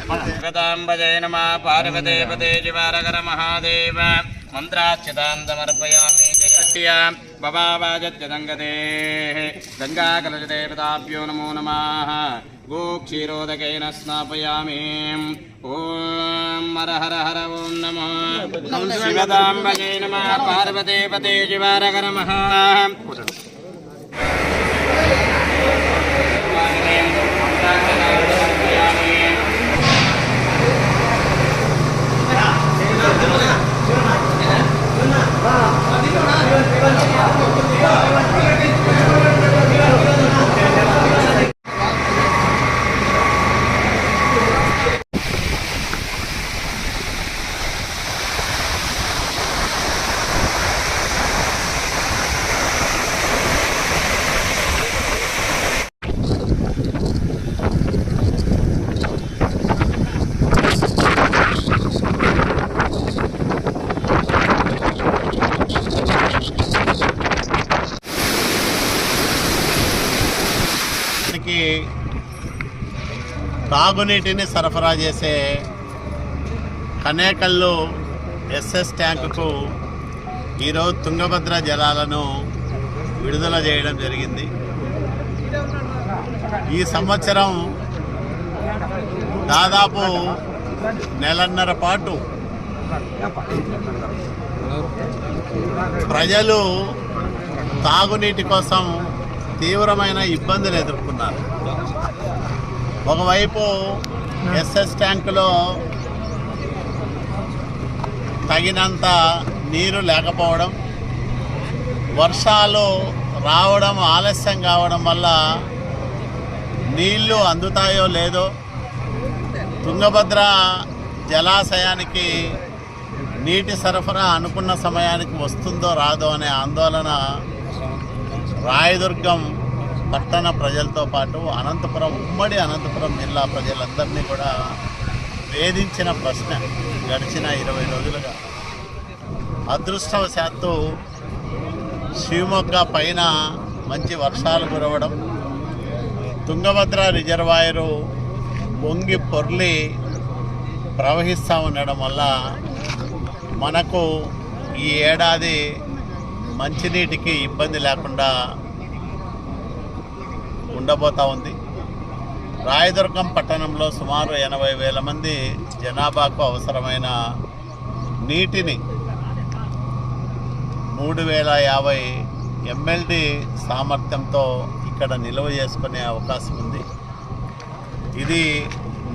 जय नमः पार्वते पते शिवारकर महादेव मंत्राच्युतान्तमर्पयामि जयत्या भवावाजत्यदङ्गते गङ्गाकलशदेवताभ्यो नमो नमः गोक्षीरोदकेन स्नापयामि ओम हर हर हर ओम नमः शिवदाम्बजय नमः पार्वते पते शिवारकर महादेव తాగునీటిని సరఫరా చేసే కనేకల్లు ఎస్ఎస్ ట్యాంకుకు ఈరోజు తుంగభద్ర జలాలను విడుదల చేయడం జరిగింది. ఈ సంవత్సరం దాదాపు నెలన్నర పాటు ప్రజలు తాగునీటి కోసం తీవ్రమైన ఇబ్బందులు ఎదుర్కొన్నారు. ఒకవైపు ఎస్ఎస్ ట్యాంకులో తగినంత నీరు లేకపోవడం, వర్షాలు రావడం ఆలస్యం కావడం వల్ల నీళ్లు అందుతాయో లేదో, తుంగభద్ర జలాశయానికి నీటి సరఫరా అనుకున్న సమయానికి వస్తుందో రాదో అనే ఆందోళన రాయదుర్గం పట్టణ ప్రజలతో పాటు అనంతపురం ఉమ్మడి అనంతపురం జిల్లా ప్రజలందరినీ కూడా వేధించిన ప్రశ్న గడిచిన 20 రోజులుగా. అదృష్టవశాత్తు శివమొగ్గ పైన మంచి వర్షాలు కురవడం, తుంగభద్ర రిజర్వాయరు పొంగి పొర్లి ప్రవహిస్తూ ఉండడం వల్ల మనకు ఈ ఏడాది మంచినీటికి ఇబ్బంది లేకుండా ఉండబోతూ ఉంది. రాయదుర్గం పట్టణంలో సుమారు 80,000 మంది జనాభాకు అవసరమైన నీటిని 3,050 MLD సామర్థ్యంతో ఇక్కడ నిల్వ చేసుకునే అవకాశం ఉంది. ఇది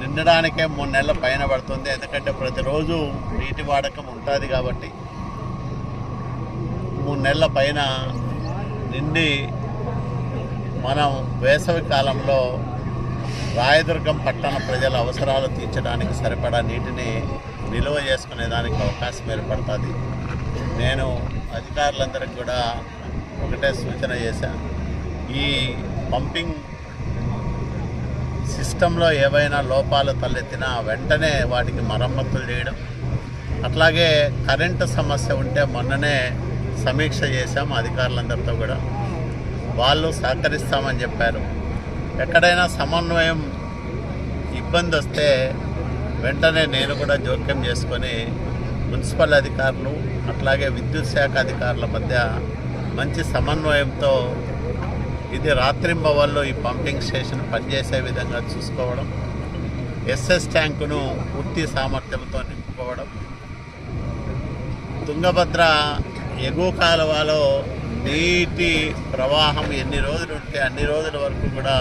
నిండడానికే 3 నెలల పైన పడుతుంది. ఎందుకంటే ప్రతిరోజు నీటి వాడకం ఉంటుంది కాబట్టి 3 నెలల పైన నిండి మనం వేసవి కాలంలో రాయదుర్గం పట్టణ ప్రజల అవసరాలు తీర్చడానికి సరిపడా నీటిని నిల్వ చేసుకునేదానికి అవకాశం ఏర్పడుతుంది. నేను అధికారులందరికీ కూడా ఒకటే సూచన చేశాను. ఈ పంపింగ్ సిస్టంలో ఏవైనా లోపాలు తలెత్తినా వెంటనే వాటికి మరమ్మతులు చేయడం, అట్లాగే కరెంటు సమస్య ఉంటే మొన్ననే సమీక్ష చేశాం అధికారులందరితో కూడా. వాళ్ళు సహకరిస్తామని చెప్పారు. ఎక్కడైనా సమన్వయం ఇబ్బంది వస్తే వెంటనే నేను కూడా జోక్యం చేసుకొని మున్సిపల్ అధికారులు అట్లాగే విద్యుత్ శాఖ అధికారుల మధ్య మంచి సమన్వయంతో ఇది రాత్రింబవళ్ళు ఈ పంపింగ్ స్టేషన్ పనిచేసే విధంగా చూసుకోవడం, ఎస్ఎస్ ట్యాంకును పూర్తి సామర్థ్యంతో నింపుకోవడం, తుంగభద్ర ఎగువ కాలువలో నీటి ప్రవాహం ఎన్ని రోజులు ఉంటే అన్ని రోజుల వరకు కూడా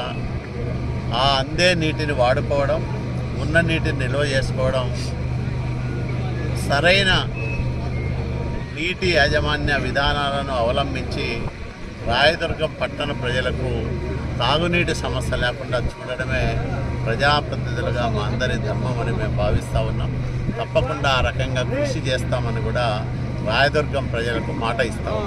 ఆ అందే నీటిని వాడుకోవడం, ఉన్న నీటిని నిల్వ చేసుకోవడం, సరైన నీటి యాజమాన్య విధానాలను అవలంబించి రాయదుర్గం పట్టణ ప్రజలకు తాగునీటి సమస్య లేకుండా చూడడమే ప్రజాప్రతినిధులుగా మా అందరి ధర్మం అని మేము భావిస్తూ ఉన్నాం. తప్పకుండా ఆ రకంగా కృషి చేస్తామని కూడా రాయదుర్గం ప్రజలకు మాట ఇస్తాం.